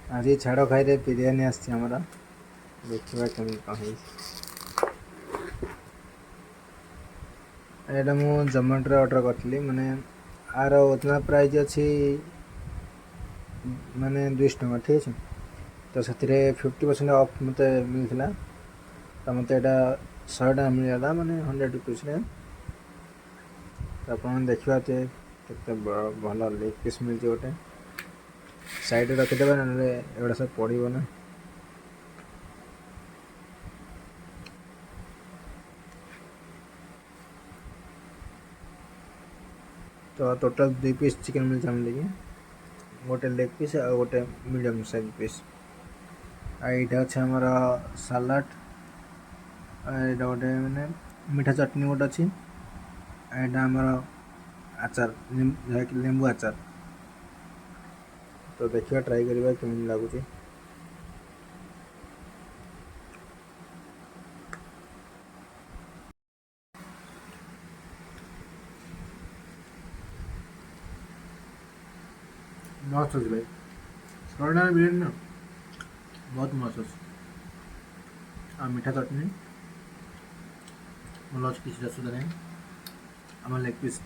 आज छाड़ खाई बिरीयानी आमर देखा कमी कौन है। यहाँ मुझे जोमेटो ऑर्डर करी माने आर ओरिजिनल प्राइस अच्छी माने 200 टଙ୍କା ठीक है। तो से 50% ऑफ मत मिलता तो मत यहाँ 100 टଙ୍କା मिलगला माने 100 रुपीस। आप देखा के भल लेग पीस मिलती गोटे साइड रखीदे ना एगुड़ा सब पड़ो ना। तो टोटल 2 पीस चिकेन मिल जाए गोटे लेग पीस आ गोटे मीडियम साइज पीस। यहाँ अच्छे आमर सालाड यहाँ गोटे मैंने मीठा चटनी गोटे अच्छी यहाँ आमर आचार जहाँकि लेंबू आचार। तो देखिए ट्राई करवा केमी लगुच। मस्त अच्छे भाई 100 टଙ୍କା बिरयानी ना बहुत मस्त अच्छे। आ मीठा चटनी भल अच्छे किसी असुविधा नहीं। आम लेग पीस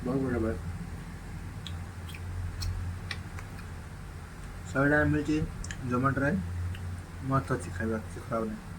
बहुत बढ़िया भाई 100 टଙ୍କା मिली जोमेटो मस्त अच्छी खाଇବା କିଛି ଖରାପ नहीं।